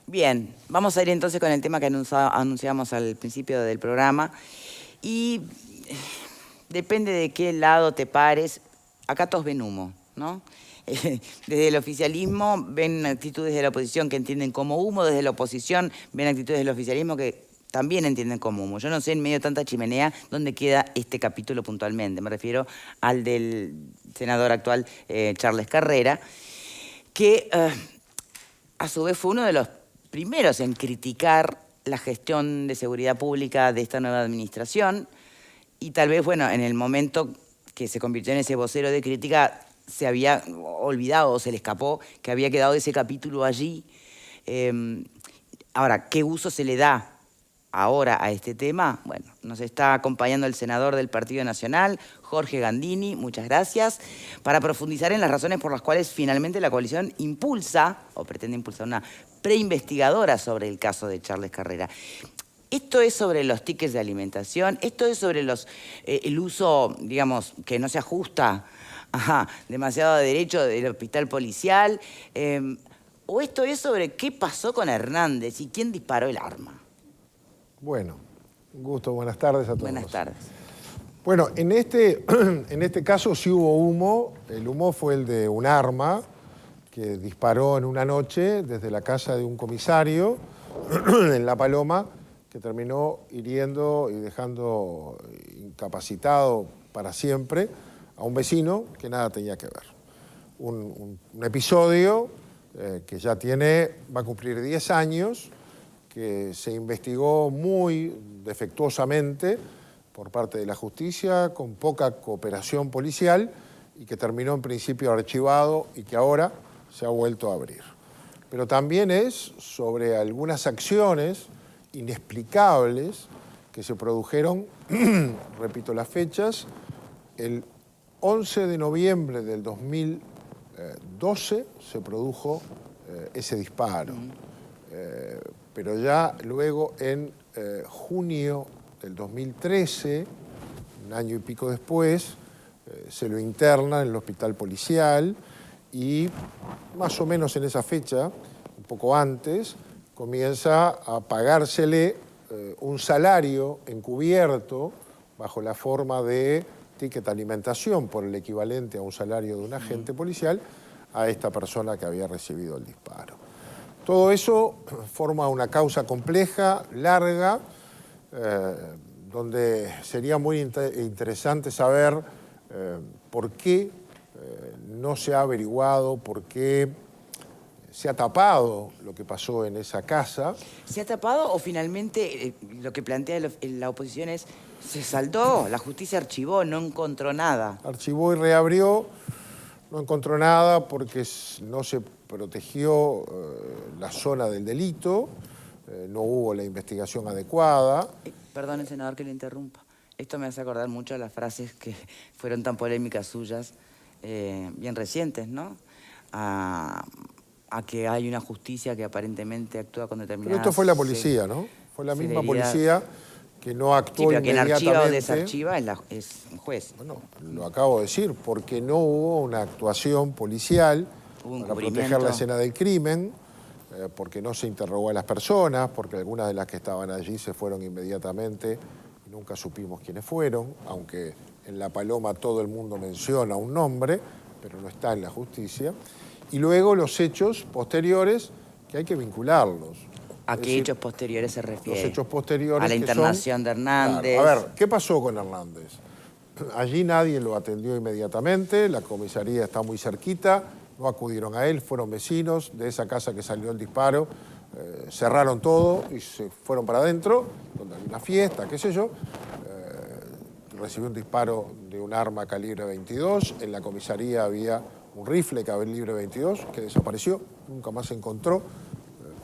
Bien, vamos a ir entonces con el tema que anunciamos al principio del programa. Y depende de qué lado te pares, acá todos ven humo, ¿no? Desde el oficialismo ven actitudes de la oposición que entienden como humo, desde la oposición ven actitudes del oficialismo que también entienden como humo. Yo no sé en medio de tanta chimenea dónde queda este capítulo puntualmente. Me refiero al del senador actual, Charles Carrera, que a su vez fue uno de los primeros en criticar la gestión de seguridad pública de esta nueva administración y tal vez, bueno, en el momento que se convirtió en ese vocero de crítica se había olvidado o se le escapó que había quedado ese capítulo allí. Ahora, ¿qué uso se le da ahora a este tema? Bueno, nos está acompañando el senador del Partido Nacional, Jorge Gandini, muchas gracias, para profundizar en las razones por las cuales finalmente la coalición impulsa, o pretende impulsar, una preinvestigadora sobre el caso de Charles Carrera. Esto es sobre los tickets de alimentación, esto es sobre el uso, digamos, que no se ajusta demasiado a derecho del hospital policial, o esto es sobre qué pasó con Hernández y quién disparó el arma. Bueno, un gusto, buenas tardes a todos. Buenas tardes. Bueno, en este caso sí hubo humo. El humo fue el de un arma que disparó en una noche desde la casa de un comisario en La Paloma, que terminó hiriendo y dejando incapacitado para siempre a un vecino que nada tenía que ver. Un episodio que ya va a cumplir 10 años, que se investigó muy defectuosamente por parte de la justicia, con poca cooperación policial, y que terminó en principio archivado y que ahora se ha vuelto a abrir. Pero también es sobre algunas acciones inexplicables que se produjeron, repito las fechas, el 11 de noviembre del 2012 se produjo ese disparo. Pero ya luego en junio del 2013, un año y pico después, se lo interna en el hospital policial y más o menos en esa fecha, un poco antes, comienza a pagársele un salario encubierto bajo la forma de ticket alimentación por el equivalente a un salario de un agente policial a esta persona que había recibido el disparo. Todo eso forma una causa compleja, larga, donde sería muy interesante saber por qué no se ha averiguado, por qué se ha tapado lo que pasó en esa casa. ¿Se ha tapado o finalmente lo que plantea la oposición es se saldó, la justicia archivó, no encontró nada? Archivó y reabrió, no encontró nada porque no se protegió la zona del delito, no hubo la investigación adecuada. Perdón, senador, que le interrumpa. Esto me hace acordar mucho a las frases que fueron tan polémicas suyas, bien recientes, ¿no? A que hay una justicia que aparentemente actúa con determinadas... Pero esto fue la policía, ¿no? Fue la misma policía que no actuó pero inmediatamente. Quien archiva o desarchiva es un juez. Bueno, lo acabo de decir, porque no hubo una actuación policial para proteger la escena del crimen, porque no se interrogó a las personas, porque algunas de las que estaban allí se fueron inmediatamente y nunca supimos quiénes fueron, aunque en La Paloma todo el mundo menciona un nombre, pero no está en la justicia. Y luego los hechos posteriores, que hay que vincularlos. ¿A qué hechos posteriores se refiere? Los hechos posteriores a la internación de Hernández. Claro. A ver, ¿qué pasó con Hernández? Allí nadie lo atendió inmediatamente, la comisaría está muy cerquita, no acudieron a él, fueron vecinos de esa casa que salió el disparo, cerraron todo y se fueron para adentro, donde había una fiesta, qué sé yo. Recibió un disparo de un arma calibre 22, en la comisaría había un rifle calibre 22 que desapareció, nunca más se encontró.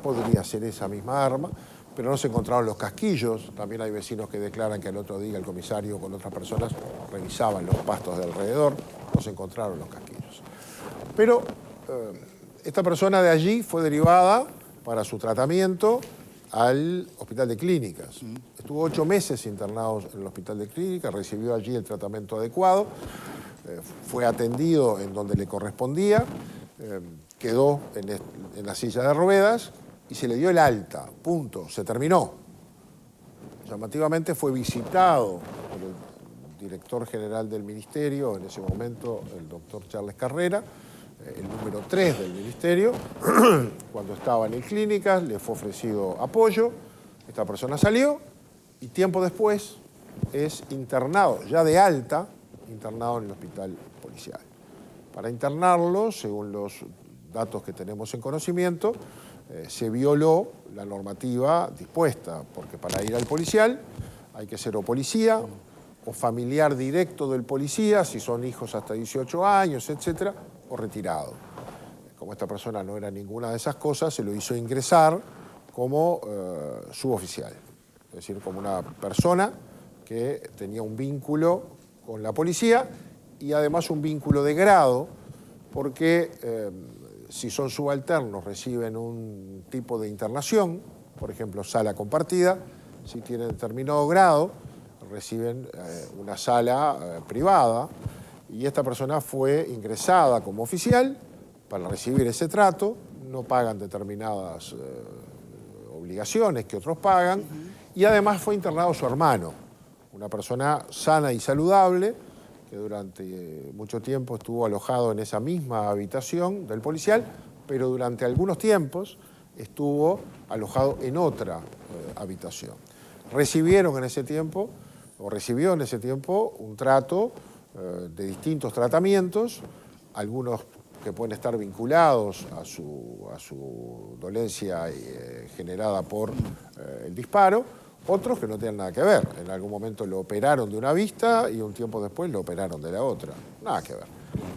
Podría ser esa misma arma, pero no se encontraron los casquillos. También hay vecinos que declaran que al otro día el comisario con otras personas revisaban los pastos de alrededor, no se encontraron los casquillos. Pero esta persona de allí fue derivada para su tratamiento al Hospital de Clínicas. Estuvo 8 meses internado en el Hospital de Clínicas, recibió allí el tratamiento adecuado, fue atendido en donde le correspondía, quedó en la silla de ruedas y se le dio el alta, punto, se terminó. Llamativamente fue visitado por el director general del ministerio, en ese momento el doctor Charles Carrera, el número 3 del ministerio, cuando estaba en el Clínicas, le fue ofrecido apoyo, esta persona salió y tiempo después es internado, ya de alta, internado en el hospital policial. Para internarlo, según los datos que tenemos en conocimiento, se violó la normativa dispuesta, porque para ir al policial hay que ser o policía o familiar directo del policía, si son hijos hasta 18 años, etcétera, o retirado. Como esta persona no era ninguna de esas cosas, se lo hizo ingresar como suboficial, es decir, como una persona que tenía un vínculo con la policía y además un vínculo de grado, porque si son subalternos reciben un tipo de internación, por ejemplo, sala compartida. Si tienen determinado grado, reciben una sala privada. Y esta persona fue ingresada como oficial para recibir ese trato. No pagan determinadas obligaciones que otros pagan. Y además fue internado su hermano, una persona sana y saludable, que durante mucho tiempo estuvo alojado en esa misma habitación del policial, pero durante algunos tiempos estuvo alojado en otra habitación. Recibieron en ese tiempo, o recibió en ese tiempo, un trato de distintos tratamientos, algunos que pueden estar vinculados a su dolencia generada por el disparo, otros que no tienen nada que ver. En algún momento lo operaron de una vista y un tiempo después lo operaron de la otra. Nada que ver.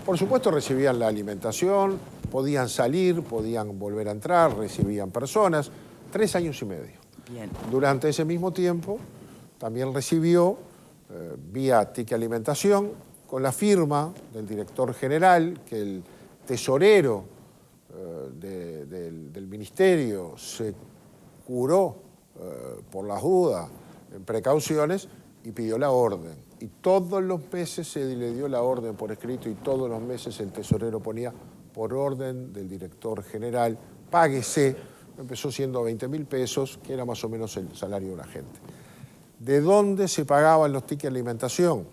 Por supuesto recibían la alimentación, podían salir, podían volver a entrar, recibían personas. 3 años y medio. Bien. Durante ese mismo tiempo también recibió, vía ticket alimentación, con la firma del director general, que el tesorero del ministerio se curó por las dudas, en precauciones, y pidió la orden. Y todos los meses se le dio la orden por escrito y todos los meses el tesorero ponía por orden del director general, páguese, empezó siendo 20.000 pesos, que era más o menos el salario de un agente. ¿De dónde se pagaban los tickets de alimentación?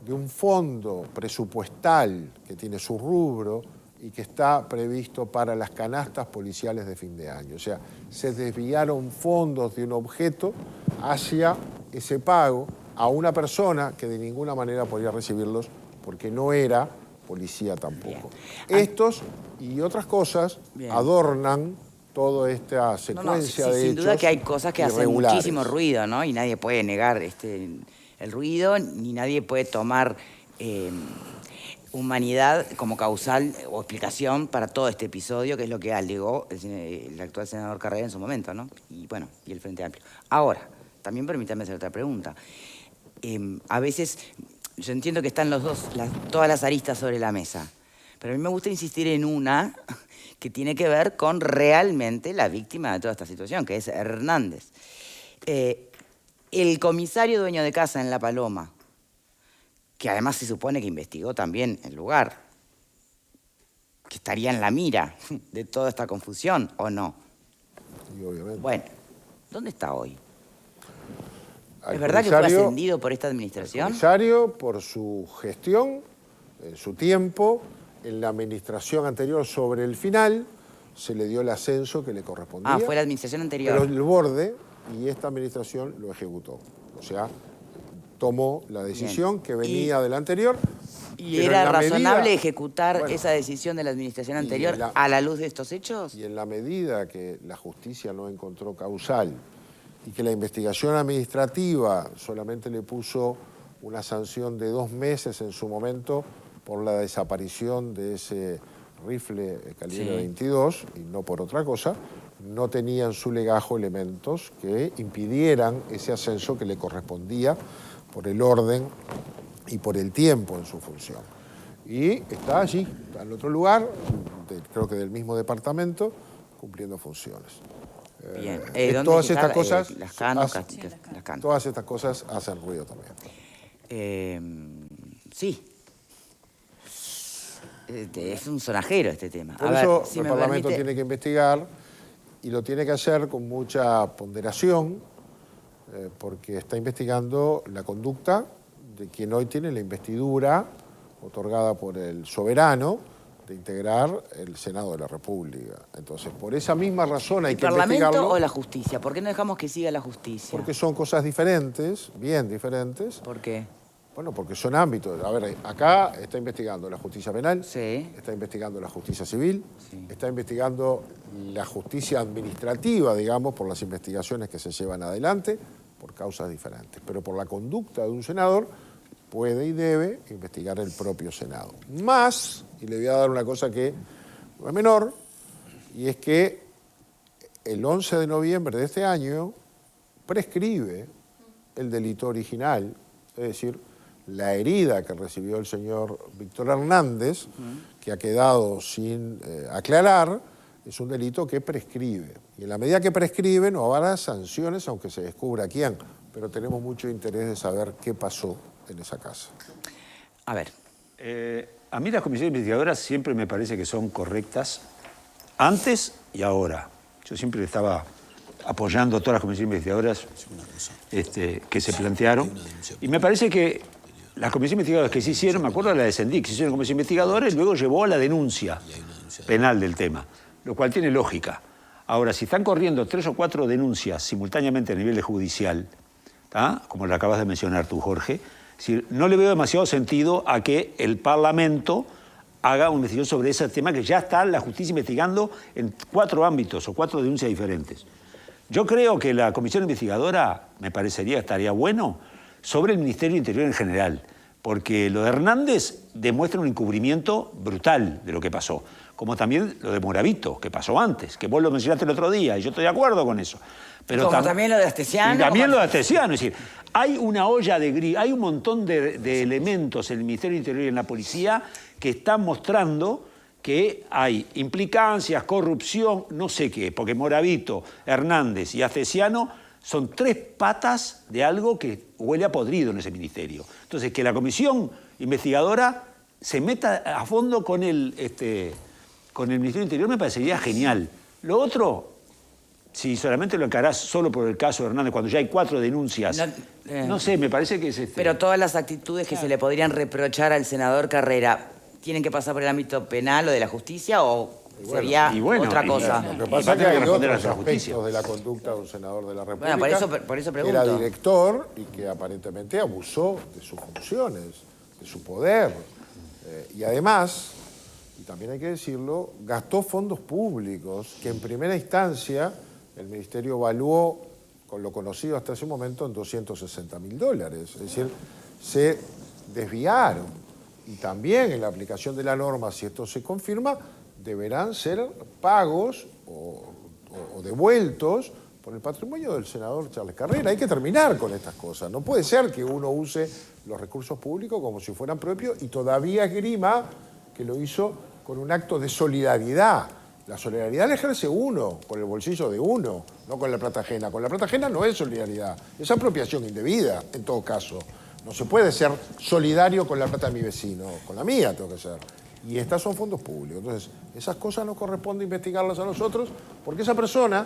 De un fondo presupuestal que tiene su rubro y que está previsto para las canastas policiales de fin de año. O sea, se desviaron fondos de un objeto hacia ese pago a una persona que de ninguna manera podía recibirlos porque no era policía tampoco. Estos y otras cosas adornan toda esta secuencia de hechos. Sin duda que hay cosas que hacen muchísimo ruido, ¿no? Y nadie puede negar el ruido, ni nadie puede tomar humanidad como causal o explicación para todo este episodio, que es lo que alegó el actual senador Carrera en su momento, ¿no? Y bueno, y el Frente Amplio. Ahora, también permítame hacer otra pregunta. A veces, yo entiendo que están todas las aristas sobre la mesa, pero a mí me gusta insistir en una que tiene que ver con realmente la víctima de toda esta situación, que es Hernández. El comisario dueño de casa en La Paloma, que además se supone que investigó también el lugar, que estaría en la mira de toda esta confusión, ¿o no? Sí, obviamente. Bueno, ¿dónde está hoy? ¿Es verdad que fue ascendido por esta administración? El comisario, por su gestión, en su tiempo, en la administración anterior sobre el final, se le dio el ascenso que le correspondía. Ah, fue la administración anterior. Pero el borde, y esta administración lo ejecutó. O sea, tomó la decisión que venía de la anterior. ¿Y era razonable ejecutar esa decisión de la administración anterior a la luz de estos hechos? Y en la medida que la justicia no encontró causal y que la investigación administrativa solamente le puso una sanción de 2 meses en su momento por la desaparición de ese rifle calibre 22 y no por otra cosa, no tenía en su legajo elementos que impidieran ese ascenso que le correspondía por el orden y por el tiempo en su función. Y está allí, está en otro lugar, creo que del mismo departamento, cumpliendo funciones. Bien. Todas estas cosas, las Cano. Todas estas cosas hacen ruido también. Sí. Es un sonajero este tema. Por eso el Parlamento tiene que investigar y lo tiene que hacer con mucha ponderación, porque está investigando la conducta de quien hoy tiene la investidura otorgada por el soberano de integrar el Senado de la República. Entonces, por esa misma razón hay que investigarlo. ¿El Parlamento o la justicia? ¿Por qué no dejamos que siga la justicia? Porque son cosas diferentes, bien diferentes. ¿Por qué? Bueno, porque son ámbitos. A ver, acá está investigando la justicia penal, Sí. está investigando la justicia civil, Sí. está investigando la justicia administrativa, digamos, por las investigaciones que se llevan adelante, por causas diferentes. Pero por la conducta de un senador puede y debe investigar el propio Senado. Más, y le voy a dar una cosa que no es menor, y es que el 11 de noviembre de este año prescribe el delito original, es decir, la herida que recibió el señor Víctor Hernández, que ha quedado sin aclarar, es un delito que prescribe. Y en la medida que prescribe no habrá sanciones, aunque se descubra quién, pero tenemos mucho interés de saber qué pasó en esa casa. A ver. A mí las comisiones investigadoras siempre me parece que son correctas, antes y ahora. Yo siempre estaba apoyando a todas las comisiones investigadoras que se plantearon. Y me parece que las comisiones investigadoras que se hicieron, me acuerdo de la de Sendic, se hicieron comisión investigadora y luego llevó a la denuncia penal del tema, lo cual tiene lógica. Ahora, si están corriendo 3 o 4 denuncias simultáneamente a nivel de judicial, ¿tá? Como lo acabas de mencionar tú, Jorge, es decir, no le veo demasiado sentido a que el Parlamento haga una investigación sobre ese tema que ya está la justicia investigando en 4 ámbitos o 4 denuncias diferentes. Yo creo que la comisión investigadora, me parecería, estaría bueno sobre el Ministerio del Interior en general, porque lo de Hernández demuestra un encubrimiento brutal de lo que pasó, como también lo de Moravito, que pasó antes, que vos lo mencionaste el otro día, y yo estoy de acuerdo con eso. Pero como también lo de Astesiano. Y también lo de Astesiano, es decir, hay una olla de gris, hay un montón de elementos en el Ministerio del Interior y en la policía que están mostrando que hay implicancias, corrupción, no sé qué, porque Moravito, Hernández y Astesiano son 3 patas de algo que huele a podrido en ese ministerio. Entonces, que la comisión investigadora se meta a fondo con el Ministerio del Interior me parecería genial. Lo otro, si solamente lo encarás solo por el caso de Hernández, cuando ya hay 4 denuncias, no sé, me parece que es... Pero todas las actitudes que se le podrían reprochar al senador Carrera, ¿tienen que pasar por el ámbito penal o de la justicia o sería otra cosa? Lo que pasa es que hay otros aspectos de la conducta de un senador de la República. Bueno, por eso pregunto. Que era director y que aparentemente abusó de sus funciones, de su poder. Y además, y también hay que decirlo, gastó fondos públicos que en primera instancia el Ministerio evaluó, con lo conocido hasta ese momento, en $260.000. Es decir, se desviaron. Y también en la aplicación de la norma, si esto se confirma, deberán ser pagos o devueltos por el patrimonio del senador Charles Carrera. Hay que terminar con estas cosas. No puede ser que uno use los recursos públicos como si fueran propios y todavía esgrima que lo hizo con un acto de solidaridad. La solidaridad la ejerce uno, con el bolsillo de uno, no con la plata ajena. Con la plata ajena no es solidaridad, es apropiación indebida, en todo caso. No se puede ser solidario con la plata de mi vecino, con la mía tengo que ser. Y estas son fondos públicos. Entonces, esas cosas no corresponde investigarlas a nosotros porque esa persona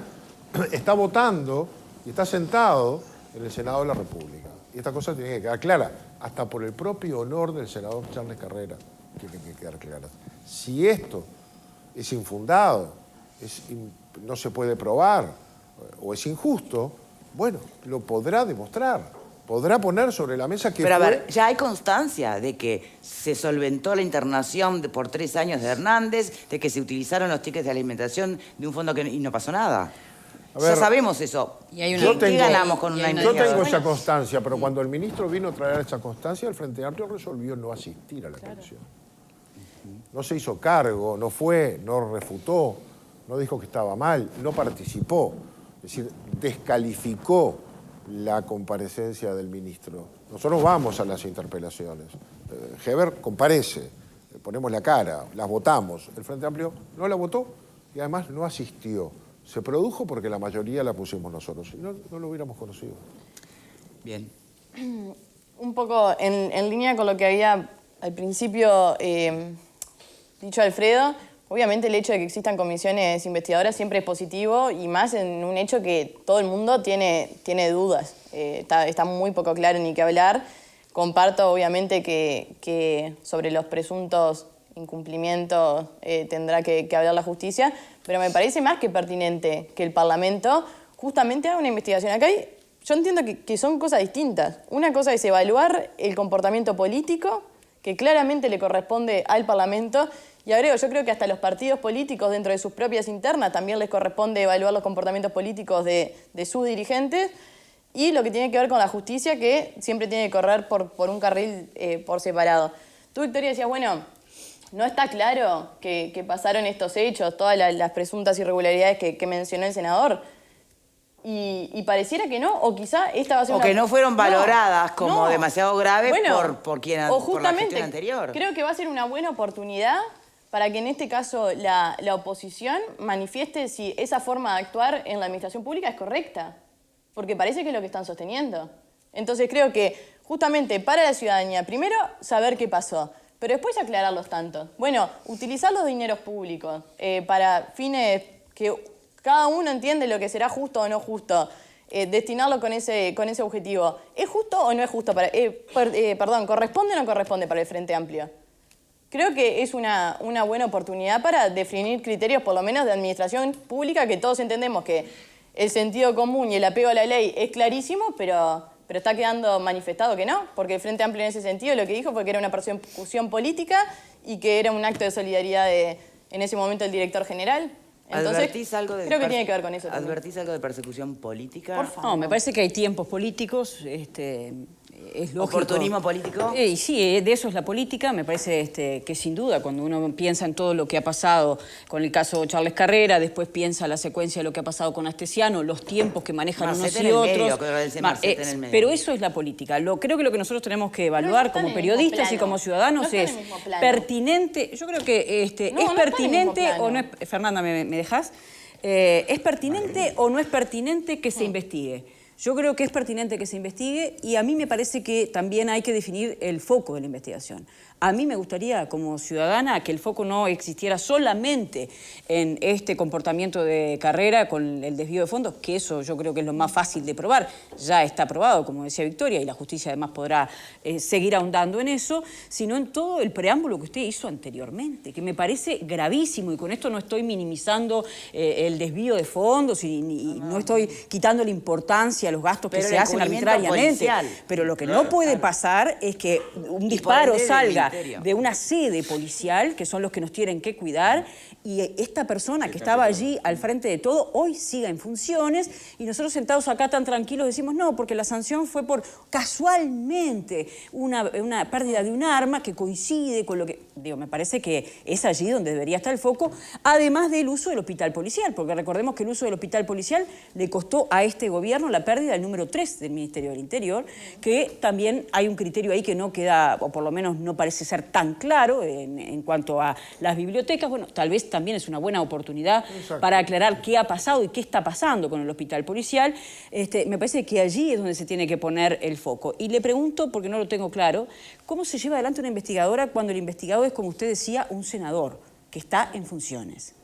está votando y está sentado en el Senado de la República. Y esta cosa tiene que quedar clara, hasta por el propio honor del senador Charles Carrera, tiene que quedar clara. Si esto es infundado, no se puede probar o es injusto, bueno, lo podrá demostrar. Podrá poner sobre la mesa que Pero a ver, ya hay constancia de que se solventó la internación por 3 años de Hernández, de que se utilizaron los tickets de alimentación de un fondo y no pasó nada. Ya sabemos eso. Y hay ¿Qué ganamos con una Yo investigación? tengo esa constancia, pero cuando el ministro vino a traer esa constancia, el Frente Amplio resolvió no asistir a la comisión. No se hizo cargo, no fue, no refutó, no dijo que estaba mal, no participó. Es decir, descalificó la comparecencia del ministro. Nosotros vamos a las interpelaciones. Heber comparece, ponemos la cara, las votamos. El Frente Amplio no la votó y además no asistió. Se produjo porque la mayoría la pusimos nosotros. Si no, no lo hubiéramos conocido. Bien. Un poco en línea con lo que había al principio dicho Alfredo, obviamente el hecho de que existan comisiones investigadoras siempre es positivo y más en un hecho que todo el mundo tiene dudas. Está muy poco claro ni qué hablar. Comparto obviamente que sobre los presuntos incumplimientos tendrá que hablar la justicia, pero me parece más que pertinente que el Parlamento justamente haga una investigación. Acá yo entiendo que son cosas distintas. Una cosa es evaluar el comportamiento político, que claramente le corresponde al Parlamento, y agrego, yo creo que hasta los partidos políticos dentro de sus propias internas también les corresponde evaluar los comportamientos políticos de sus dirigentes, y lo que tiene que ver con la justicia, que siempre tiene que correr por un carril por separado. Tú, Victoria, decías, bueno, no está claro que pasaron estos hechos, todas las presuntas irregularidades que mencionó el senador. Y pareciera que no, o quizá esta va a ser o que no fueron valoradas como demasiado graves por la gestión anterior. Creo que va a ser una buena oportunidad para que en este caso la oposición manifieste si esa forma de actuar en la administración pública es correcta, porque parece que es lo que están sosteniendo. Entonces creo que justamente para la ciudadanía, primero saber qué pasó, pero después aclarar los tantos. Bueno, utilizar los dineros públicos para fines que cada uno entiende lo que será justo o no justo, destinarlo con ese objetivo. ¿Es justo o no es justo? ¿Corresponde o no corresponde para el Frente Amplio? Creo que es una buena oportunidad para definir criterios, por lo menos de administración pública, que todos entendemos que el sentido común y el apego a la ley es clarísimo, pero está quedando manifestado que no, porque el Frente Amplio en ese sentido lo que dijo fue que era una persecución política y que era un acto de solidaridad en ese momento del director general. Entonces, creo que tiene que ver con eso también. ¿Advertís algo de persecución política? Por favor. No, me parece que hay tiempos políticos, es lógico. ¿Oportunismo político? Sí, de eso es la política. Me parece que sin duda, cuando uno piensa en todo lo que ha pasado con el caso Charles Carrera, después piensa la secuencia de lo que ha pasado con Astesiano, los tiempos que manejan unos y otros. Pero eso es la política. Creo que lo que nosotros tenemos que evaluar como periodistas y como ciudadanos es pertinente. Yo creo que es pertinente o no es. Fernanda, ¿me dejás? ¿Es pertinente o no es pertinente que se investigue? Yo creo que es pertinente que se investigue y a mí me parece que también hay que definir el foco de la investigación. A mí me gustaría, como ciudadana, que el foco no existiera solamente en este comportamiento de Carrera con el desvío de fondos, que eso yo creo que es lo más fácil de probar. Ya está probado, como decía Victoria, y la justicia además podrá seguir ahondando en eso, sino en todo el preámbulo que usted hizo anteriormente, que me parece gravísimo, y con esto no estoy minimizando el desvío de fondos y no estoy quitando la importancia a los gastos que se hacen arbitrariamente. Policial. Pero lo que no puede pasar es que un disparo salga de una sede policial, que son los que nos tienen que cuidar, y esta persona que estaba allí al frente de todo, hoy siga en funciones, y nosotros sentados acá tan tranquilos decimos, no, porque la sanción fue por casualmente una pérdida de un arma que coincide con lo que... Digo, me parece que es allí donde debería estar el foco, además del uso del hospital policial, porque recordemos que el uso del hospital policial le costó a este gobierno la pérdida del número 3 del Ministerio del Interior, que también hay un criterio ahí que no queda, o por lo menos no parece ser tan claro en cuanto a las bibliotecas. Bueno, tal vez también es una buena oportunidad para aclarar qué ha pasado y qué está pasando con el hospital policial. Me parece que allí es donde se tiene que poner el foco. Y le pregunto, porque no lo tengo claro, ¿cómo se lleva adelante una investigadora cuando el investigador es, como usted decía, un senador que está en funciones?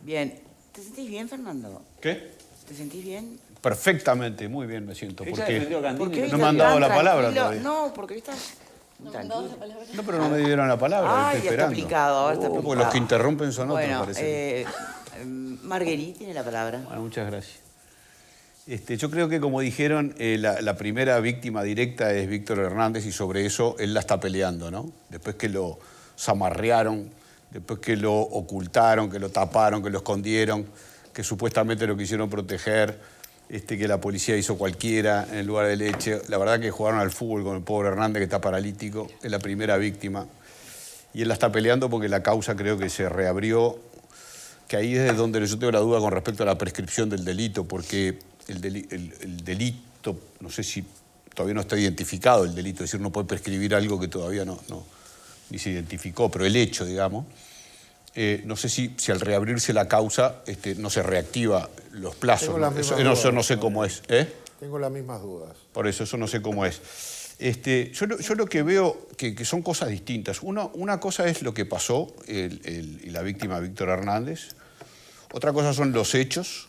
Bien. ¿Te sentís bien, Fernando? ¿Qué? ¿Te sentís bien? Perfectamente, muy bien me siento. ¿Por qué no me han dado la palabra todavía? No, porque estás... No, pero no me dieron la palabra. Ay, está aplicado, ahora está aplicado. Porque los que interrumpen son otros, bueno, parece. Marguerite tiene la palabra. Bueno, muchas gracias. Yo creo que, como dijeron, la primera víctima directa es Víctor Hernández y sobre eso él la está peleando, ¿no? Después que lo zamarrearon, después que lo ocultaron, que lo taparon, que lo escondieron, que supuestamente lo quisieron proteger, que la policía hizo cualquiera en el lugar del hecho. La verdad que jugaron al fútbol con el pobre Hernández, que está paralítico, es la primera víctima. Y él la está peleando porque la causa creo que se reabrió, que ahí es de donde yo tengo la duda con respecto a la prescripción del delito, porque el delito, no sé si todavía no está identificado el delito, es decir, no puede prescribir algo que todavía ni se identificó, pero el hecho, digamos. No sé si al reabrirse la causa no se reactiva los plazos. Eso no sé cómo es. Tengo las mismas dudas. Por eso no sé cómo es. Yo lo que veo que son cosas distintas. Una cosa es lo que pasó y la víctima Víctor Hernández. Otra cosa son los hechos.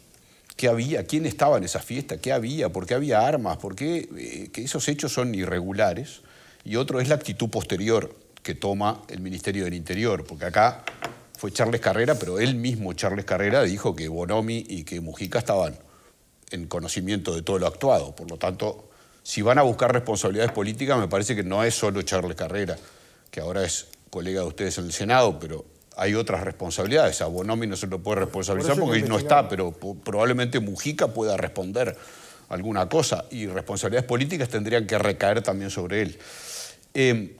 ¿Qué había? ¿Quién estaba en esa fiesta? ¿Qué había? ¿Por qué había armas? ¿Por qué? Que esos hechos son irregulares. Y otro es la actitud posterior que toma el Ministerio del Interior. Porque acá fue Charles Carrera, pero él mismo, Charles Carrera, dijo que Bonomi y que Mujica estaban en conocimiento de todo lo actuado. Por lo tanto, si van a buscar responsabilidades políticas, me parece que no es solo Charles Carrera, que ahora es colega de ustedes en el Senado, pero hay otras responsabilidades. A Bonomi no se lo puede responsabilizar porque no está, pero probablemente Mujica pueda responder alguna cosa y responsabilidades políticas tendrían que recaer también sobre él.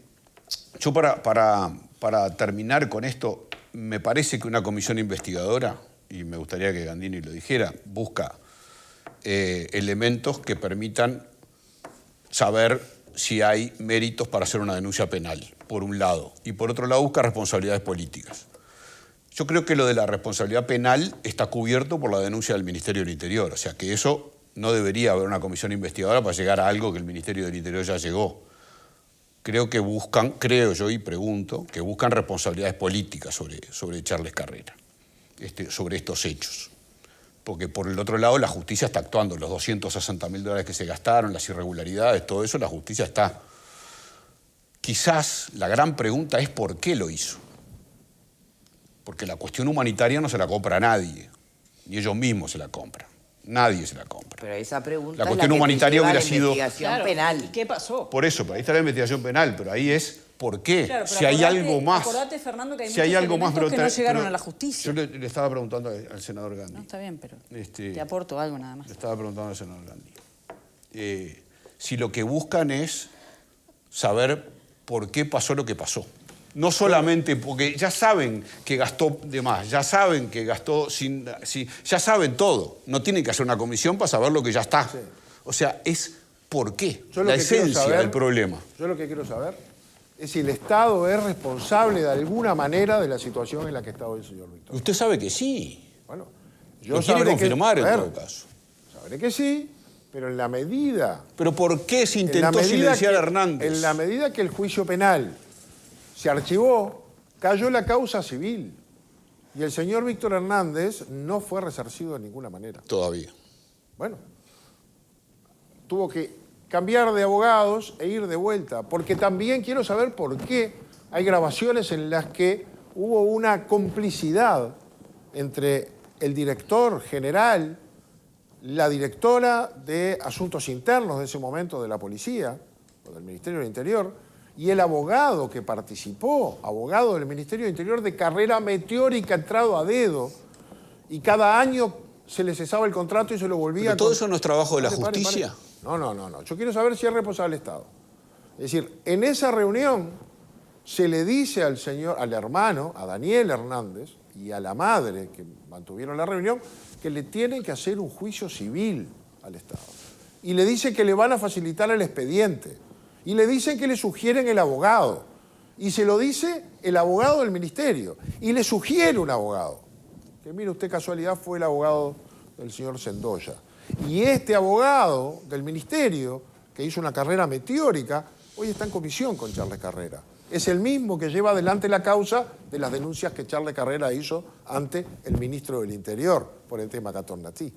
Yo para terminar con esto, me parece que una comisión investigadora, y me gustaría que Gandini lo dijera, busca elementos que permitan saber si hay méritos para hacer una denuncia penal, por un lado, y por otro lado busca responsabilidades políticas. Yo creo que lo de la responsabilidad penal está cubierto por la denuncia del Ministerio del Interior, o sea que eso no debería haber una comisión investigadora para llegar a algo que el Ministerio del Interior ya llegó. Creo que buscan, creo yo y pregunto, que buscan responsabilidades políticas sobre Charles Carrera, sobre estos hechos. Porque por el otro lado la justicia está actuando, los $260.000 que se gastaron, las irregularidades, todo eso, la justicia está. Quizás la gran pregunta es ¿por qué lo hizo? Porque la cuestión humanitaria no se la compra nadie, ni ellos mismos se la compran, nadie se la compra. Pero esa pregunta la cuestión humanitaria hubiera sido investigación penal. ¿Y qué pasó? Por eso, pero ahí está la investigación penal, pero ahí es ¿por qué? Claro, si hay algo más. Acordate, Fernando, que hay si hay muchos algo más, elementos que no llegaron a la justicia. Yo le estaba preguntando al senador Gandhi. No, está bien, pero te aporto algo nada más. Le estaba preguntando al senador Gandhi. Si lo que buscan es saber por qué pasó lo que pasó. No solamente porque ya saben que gastó de más, ya saben que gastó ya saben todo. No tienen que hacer una comisión para saber lo que ya está. Sí. O sea, es por qué, la esencia del problema. Yo lo que quiero saber es si el Estado es responsable de alguna manera de la situación en la que está hoy el señor Víctor. Usted sabe que sí. Bueno, yo quiere confirmar en todo caso. Sabré que sí, pero en la medida... ¿Pero por qué se intentó silenciar a Hernández? En la medida que el juicio penal se archivó, cayó la causa civil. Y el señor Víctor Hernández no fue resarcido de ninguna manera. Todavía. Bueno, tuvo que cambiar de abogados e ir de vuelta, porque también quiero saber por qué hay grabaciones en las que hubo una complicidad entre el director general, la directora de Asuntos Internos de ese momento de la policía, o del Ministerio del Interior, y el abogado que participó, abogado del Ministerio del Interior de carrera meteórica entrado a dedo, y cada año se le cesaba el contrato y se lo volvía... ¿Pero todo eso no es trabajo de la justicia? No. Yo quiero saber si es responsable el Estado. Es decir, en esa reunión se le dice al hermano, a Daniel Hernández, y a la madre que mantuvieron la reunión, que le tienen que hacer un juicio civil al Estado. Y le dicen que le van a facilitar el expediente. Y le dicen que le sugieren el abogado. Y se lo dice el abogado del ministerio. Y le sugiere un abogado. Que mire usted, casualidad, fue el abogado del señor Sendoya. Y este abogado del ministerio, que hizo una carrera meteórica, hoy está en comisión con Charles Carrera. Es el mismo que lleva adelante la causa de las denuncias que Charles Carrera hizo ante el ministro del Interior por el tema Catornatí.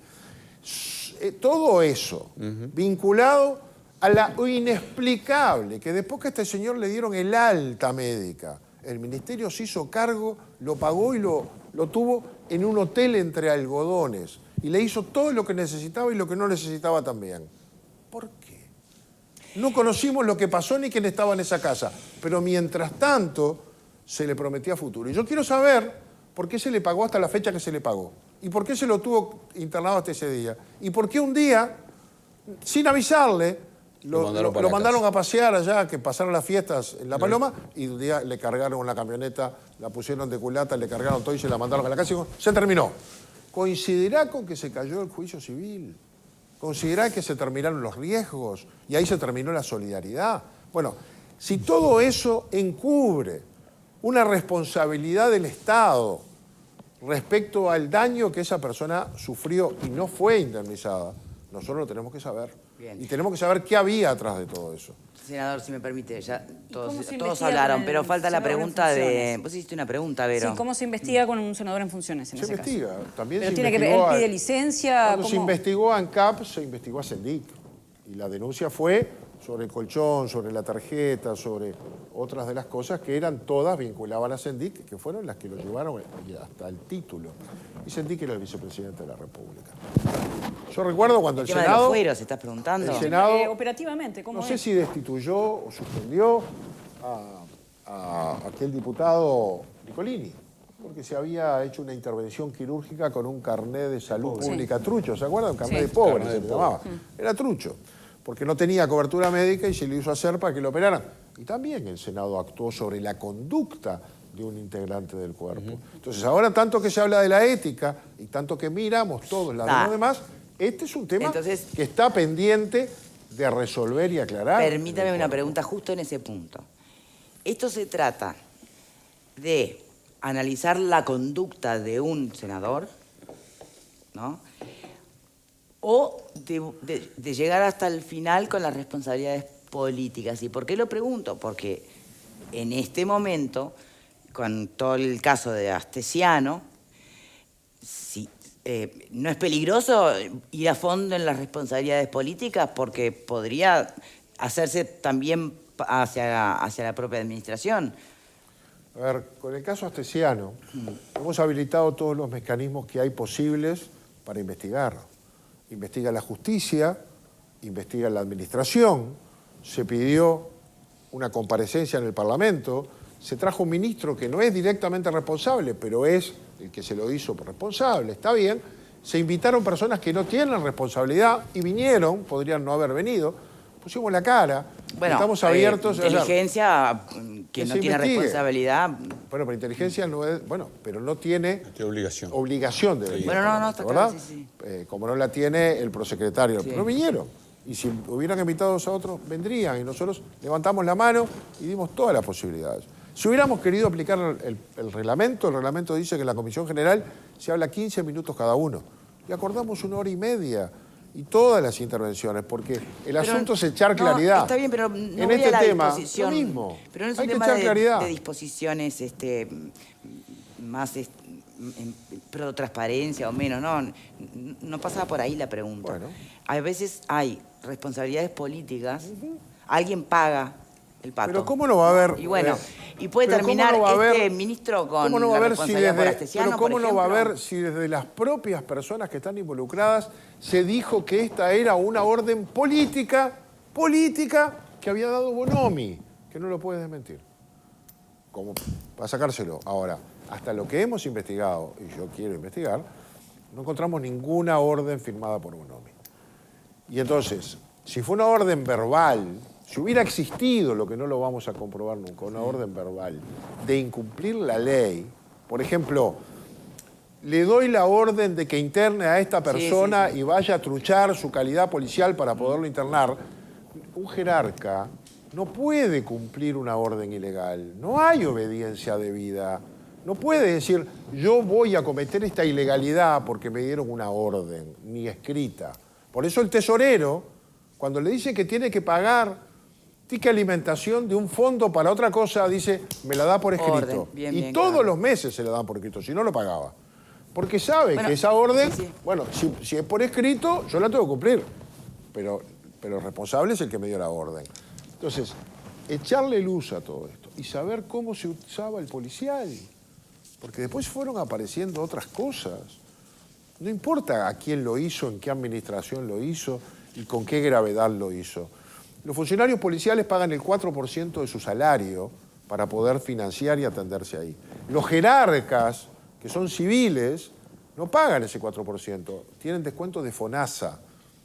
Todo eso vinculado a la inexplicable, que después que a este señor le dieron el alta médica, el ministerio se hizo cargo, lo pagó y lo tuvo en un hotel entre algodones. Y le hizo todo lo que necesitaba y lo que no necesitaba también. ¿Por qué? No conocimos lo que pasó ni quién estaba en esa casa. Pero mientras tanto, se le prometía futuro. Y yo quiero saber por qué se le pagó hasta la fecha que se le pagó. Y por qué se lo tuvo internado hasta ese día. Y por qué un día, sin avisarle, lo mandaron a pasear allá, que pasaron las fiestas en La Paloma, y un día le cargaron la camioneta, la pusieron de culata, le cargaron todo y se la mandaron a la casa y se terminó. ¿Coincidirá con que se cayó el juicio civil? ¿Considerá que se terminaron los riesgos y ahí se terminó la solidaridad? Bueno, si todo eso encubre una responsabilidad del Estado respecto al daño que esa persona sufrió y no fue indemnizada, nosotros lo tenemos que saber. Bien. Y tenemos que saber qué había atrás de todo eso. Senador, si me permite, ya cómo todos, se todos investiga hablaron, con pero el falta la senador en pregunta de... funciones? Vos hiciste una pregunta, Vero. Sí, ¿cómo se investiga con un senador en funciones en Se ese caso? investiga. También Pero se tiene que ver, investigó él a- pide licencia, Cuando se ¿cómo? investigó a ANCAP, se investigó a Sendic. Y la denuncia fue sobre el colchón, sobre la tarjeta, sobre otras de las cosas que eran todas vinculaban a Sendic, que fueron las que lo llevaron hasta el título. Y Sendic era el vicepresidente de la República. Yo recuerdo cuando El el tema de los Senado... fueros, ¿estás preguntando? El Senado- Operativamente, ¿cómo No sé es? si destituyó o suspendió a aquel diputado Nicolini, porque se había hecho una intervención quirúrgica con un carnet de salud pública trucho, ¿se acuerdan? Un carnet Sí. de pobre, Carnet se de le llamaba. Era trucho, porque no tenía cobertura médica y se le hizo hacer para que lo operaran. Y también el Senado actuó sobre la conducta de un integrante del cuerpo. Entonces, ahora tanto que se habla de la ética y tanto que miramos todos la de los demás, este es un tema Entonces, que está pendiente de resolver y aclarar. Permítame una pregunta justo en ese punto. Esto se trata de analizar la conducta de un senador, ¿no? O de llegar hasta el final con las responsabilidades políticas. ¿Y por qué lo pregunto? Porque en este momento, con todo el caso de Astesiano, ¿no es peligroso ir a fondo en las responsabilidades políticas? Porque podría hacerse también hacia la propia administración. A ver, con el caso Astesiano, hemos habilitado todos los mecanismos que hay posibles para investigar. Investiga la justicia, investiga la administración, se pidió una comparecencia en el Parlamento, se trajo un ministro que no es directamente responsable, pero es el que se lo hizo por responsable, está bien. Se invitaron personas que no tienen responsabilidad y vinieron, podrían no haber venido, pusimos la cara, Bueno, estamos abiertos. Inteligencia que no se tiene investigue. responsabilidad. Bueno, pero inteligencia no es, bueno, pero no tiene Qué obligación. obligación de venir. Bueno, no, está ¿verdad? claro, sí, Como no la tiene el prosecretario. Sí. Pero vinieron. Y si hubieran invitado a otros, vendrían. Y nosotros levantamos la mano y dimos todas las posibilidades. Si hubiéramos querido aplicar el reglamento dice que en la Comisión General se habla 15 minutos cada uno. Y acordamos 1 hora y media. Y todas las intervenciones, porque el asunto es echar claridad. No, está bien, pero no en voy este a la tema, disposición. lo mismo. Pero no es Hay un que tema echar claridad. de disposiciones más pro transparencia o menos, no pasaba por ahí la pregunta. Bueno. A veces hay responsabilidades políticas, alguien paga el pato. Pero ¿cómo no va a haber? Y bueno, y puede pero ¿cómo terminar no va a haber- ministro con ¿cómo no va la a haber responsabilidad por pero Astesiano, cómo por no va a ejemplo? haber si desde las propias personas que están involucradas se dijo que esta era una orden política que había dado Bonomi, que no lo puedes desmentir? Como para sacárselo. Ahora, hasta lo que hemos investigado, y yo quiero investigar, no encontramos ninguna orden firmada por Bonomi. Y entonces, si fue una orden verbal, si hubiera existido, lo que no lo vamos a comprobar nunca, una orden verbal de incumplir la ley, por ejemplo, le doy la orden de que interne a esta persona y vaya a truchar su calidad policial para poderlo internar, un jerarca no puede cumplir una orden ilegal. No hay obediencia debida. No puede decir, yo voy a cometer esta ilegalidad porque me dieron una orden, ni escrita. Por eso el tesorero, cuando le dice que tiene que pagar tica alimentación de un fondo para otra cosa, dice, me la da por escrito. Orden, bien, y bien, todos claro. los meses se la dan por escrito, si no lo pagaba. Porque sabe Bueno, que esa orden, sí. bueno, si es por escrito, yo la tengo que cumplir. Pero el responsable es el que me dio la orden. Entonces, echarle luz a todo esto y saber cómo se usaba el policial. Porque después fueron apareciendo otras cosas. No importa a quién lo hizo, en qué administración lo hizo y con qué gravedad lo hizo. Los funcionarios policiales pagan el 4% de su salario para poder financiar y atenderse ahí. Los jerarcas, que son civiles, no pagan ese 4%, tienen descuento de FONASA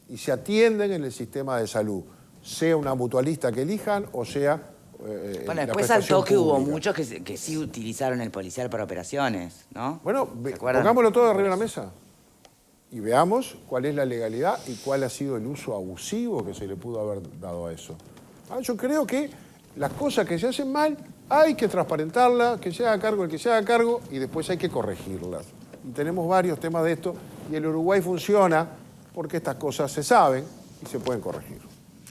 y se atienden en el sistema de salud, sea una mutualista que elijan o sea Bueno, la después prestación saltó que hubo pública. muchos que sí utilizaron el policial para operaciones, ¿no? Bueno, ¿Se acuerdan? pongámoslo todo arriba de la mesa y veamos cuál es la legalidad y cuál ha sido el uso abusivo que se le pudo haber dado a eso. Yo creo que las cosas que se hacen mal hay que transparentarlas, que se haga cargo el que se haga cargo y después hay que corregirlas. Y tenemos varios temas de esto y el Uruguay funciona porque estas cosas se saben y se pueden corregir.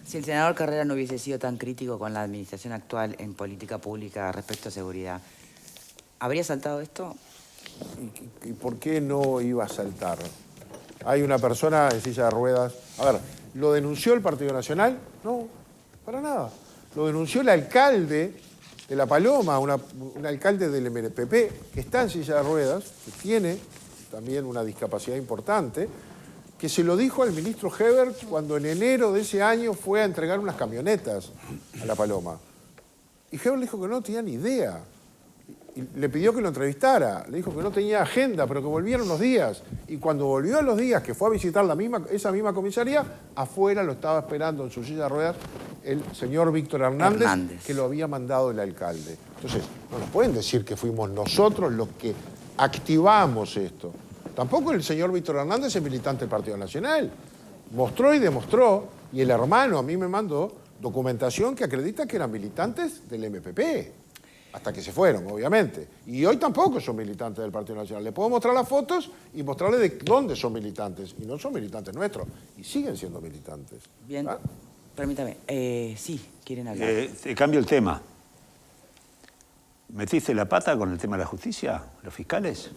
Si el senador Carrera no hubiese sido tan crítico con la administración actual en política pública respecto a seguridad, ¿habría saltado esto? ¿Y por qué no iba a saltar? Hay una persona en silla de ruedas. A ver, ¿lo denunció el Partido Nacional? No, para nada. Lo denunció el alcalde de La Paloma, un alcalde del MPP, que está en silla de ruedas, que tiene también una discapacidad importante, que se lo dijo al ministro Hebert cuando en enero de ese año fue a entregar unas camionetas a La Paloma. Y Hebert le dijo que no tenía ni idea. Y le pidió que lo entrevistara. Le dijo que no tenía agenda, pero que volviera unos días. Y cuando volvió a los días, que fue a visitar esa misma comisaría, afuera lo estaba esperando en su silla de ruedas el señor Víctor Hernández, que lo había mandado el alcalde. Entonces, no nos pueden decir que fuimos nosotros los que activamos esto. Tampoco el señor Víctor Hernández es militante del Partido Nacional. Mostró y demostró, y el hermano a mí me mandó documentación que acredita que eran militantes del MPP. Hasta que se fueron, obviamente. Y hoy tampoco son militantes del Partido Nacional. Le puedo mostrar las fotos y mostrarle de dónde son militantes. Y no son militantes nuestros. Y siguen siendo militantes. Bien, ¿Ah? Permítame. Sí, quieren hablar. Te cambio el tema. ¿Metiste la pata con el tema de la justicia, los fiscales?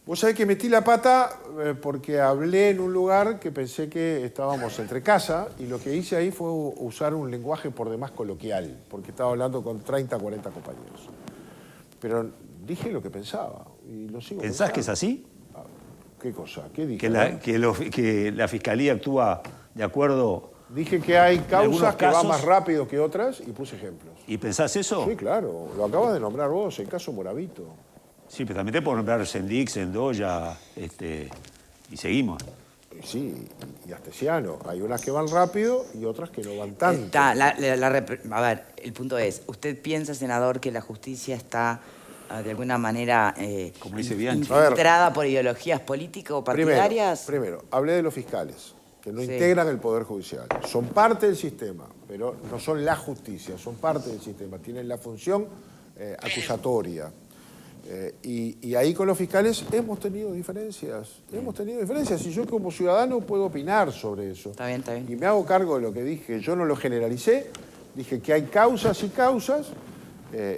Vos sabés que metí la pata porque hablé en un lugar que pensé que estábamos entre casa y lo que hice ahí fue usar un lenguaje por demás coloquial, porque estaba hablando con 30, 40 compañeros. Pero dije lo que pensaba y lo sigo ¿Pensás pensando. que es así? ¿Qué cosa? ¿Qué dije? Que la fiscalía actúa de acuerdo... Dije que hay causas que van casos- más rápido que otras y puse ejemplos. ¿Y pensás eso? Sí, claro. Lo acabas de nombrar vos, el caso Moravito. Sí, pero también te puedo nombrar Sendix, Sendoya, y seguimos. Sí, y Astesiano. Hay unas que van rápido y otras que no van tanto. Está, a ver, el punto es, ¿usted piensa, senador, que la justicia está de alguna manera Como dice Bianchi. infiltrada por ideologías político-partidarias? Primero, hablé de los fiscales, que no Sí. integran el Poder Judicial. Son parte del sistema, pero no son la justicia, son parte del sistema. Tienen la función acusatoria. Y ahí con los fiscales hemos tenido diferencias. Y yo como ciudadano puedo opinar sobre eso. Está bien, está bien. Y me hago cargo de lo que dije. Yo no lo generalicé, dije que hay causas y causas,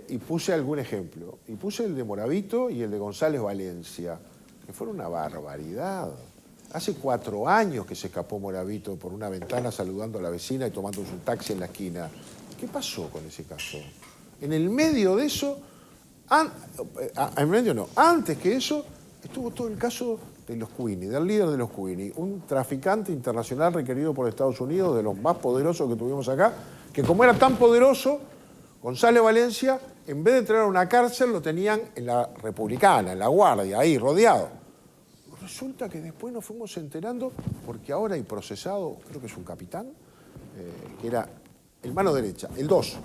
y puse algún ejemplo. Y puse el de Moravito y el de González Valencia, que fueron una barbaridad. Hace 4 años que se escapó Moravito por una ventana saludando a la vecina y tomándose un taxi en la esquina. ¿Qué pasó con ese caso? En el medio de eso... en medio no, antes que eso, estuvo todo el caso de los Queenie, del líder de los Queenie, un traficante internacional requerido por Estados Unidos, de los más poderosos que tuvimos acá, que como era tan poderoso, González Valencia, en vez de entrar a una cárcel, lo tenían en la Republicana, en la Guardia, ahí, rodeado. Resulta que después nos fuimos enterando, porque ahora hay procesado, creo que es un capitán, que era el mano derecha, el 2,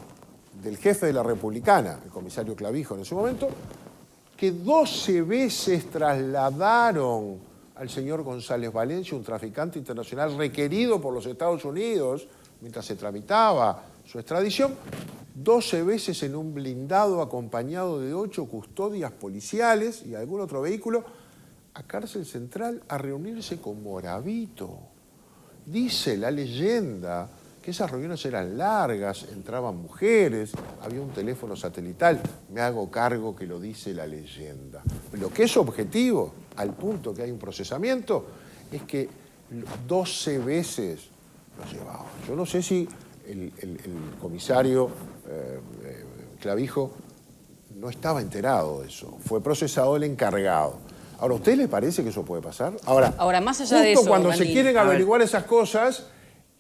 del jefe de la Republicana, el comisario Clavijo en ese momento, que 12 veces trasladaron al señor González Valencia, un traficante internacional requerido por los Estados Unidos, mientras se tramitaba su extradición, 12 veces en un blindado acompañado de 8 custodias policiales y algún otro vehículo, a Cárcel Central a reunirse con Moravito. Dice la leyenda que esas reuniones eran largas, entraban mujeres, había un teléfono satelital. Me hago cargo que lo dice la leyenda. Lo que es objetivo, al punto que hay un procesamiento, es que 12 veces lo llevaban. Yo no sé si el comisario Clavijo no estaba enterado de eso. Fue procesado el encargado. Ahora, ¿a usted le parece que eso puede pasar? Ahora, más allá de justo eso, cuando se Gandini, quieren averiguar esas cosas,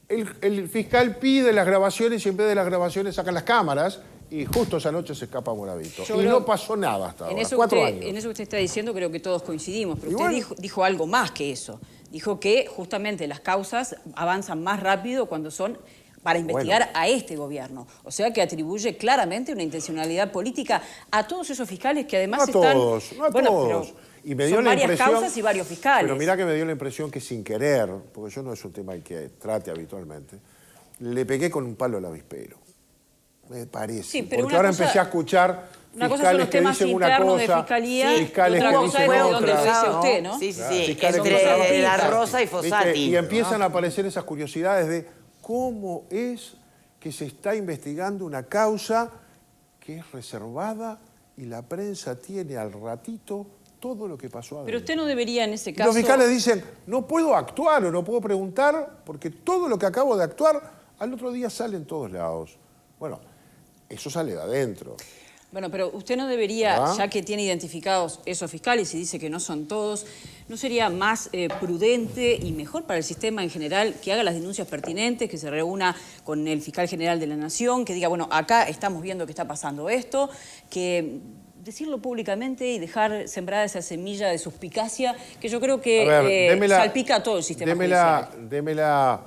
el fiscal pide las grabaciones y en vez de las grabaciones sacan las cámaras y justo esa noche se escapa Moravito. Y no pasó nada hasta ahora, 4 años. En eso que usted está diciendo creo que todos coincidimos, pero Y usted bueno. dijo algo más que eso. Dijo que justamente las causas avanzan más rápido cuando son para investigar a este gobierno. O sea que atribuye claramente una intencionalidad política a todos esos fiscales que además No a todos, no a todos. Y me dio son la varias impresión, causas y varios fiscales. Pero mirá que me dio la impresión que sin querer, porque yo no es un tema que trate habitualmente, le pegué con un palo al avispero. me parece. Sí, pero porque una ahora cosa- empecé a escuchar Una cosa son los fiscales que temas dicen una internos de cosa, fiscalía, fiscales y otra que cosa dicen es de dónde lo otra. dice usted, ¿no? Sí, sí, Claro. sí. Fiscales que Entre dicen La otra. Rosa y ¿Viste? Fossati. Y empiezan ¿no? a aparecer esas curiosidades de cómo es que se está investigando una causa que es reservada y la prensa tiene al ratito todo lo que pasó adentro. Pero usted no debería en ese Y caso... los fiscales dicen, no puedo actuar o no puedo preguntar porque todo lo que acabo de actuar al otro día sale en todos lados. Bueno, eso sale de adentro. Bueno, pero usted no debería, ¿Ah? ya que tiene identificados esos fiscales y dice que no son todos, ¿no sería más prudente y mejor para el sistema en general que haga las denuncias pertinentes, que se reúna con el fiscal general de la Nación, que diga, bueno, acá estamos viendo que está pasando esto, que decirlo públicamente y dejar sembrada esa semilla de suspicacia que yo creo que A ver, salpica a todo el sistema judicial? Démela,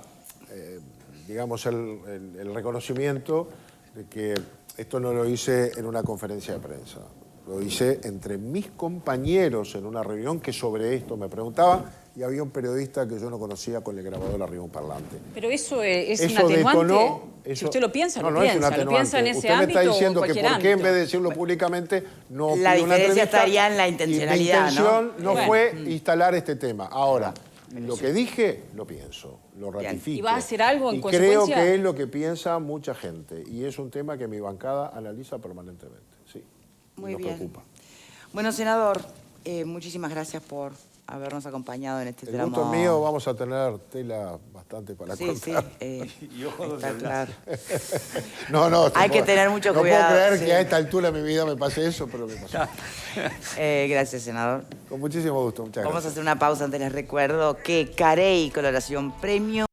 digamos, el reconocimiento de que esto no lo hice en una conferencia de prensa. Lo hice entre mis compañeros en una reunión que sobre esto me preguntaban y había un periodista que yo no conocía con el grabador arriba un parlante. Pero eso es un Eso atenuante. detonó... Si usted lo piensa, no, lo no es un piensa. Lo piensa en atenuante. ese Usted me ámbito está o diciendo que cualquier por qué en ámbito. vez de decirlo públicamente no La pidió una diferencia entrevista. estaría en la Y intencionalidad, mi intención ¿no? no Bueno. fue instalar este tema. Ahora, lo que dije, lo pienso, lo ratifico. ¿Y va a hacer algo en y consecuencia? creo que es lo que piensa mucha gente. Y es un tema que mi bancada analiza permanentemente. Sí, Muy nos bien. preocupa. Bueno, senador, muchísimas gracias por habernos acompañado en este El tramo. gusto es mío, vamos a tener tela bastante para Sí, sí, cortar. Y ojo donde está claro. No, Hay que tener mucho cuidado, No puedo creer sí. que a esta altura de mi vida me pase eso, pero me pasó. Gracias, senador. Con muchísimo gusto, muchas Vamos a gracias. hacer una pausa antes. Les recuerdo que Carey Coloración Premium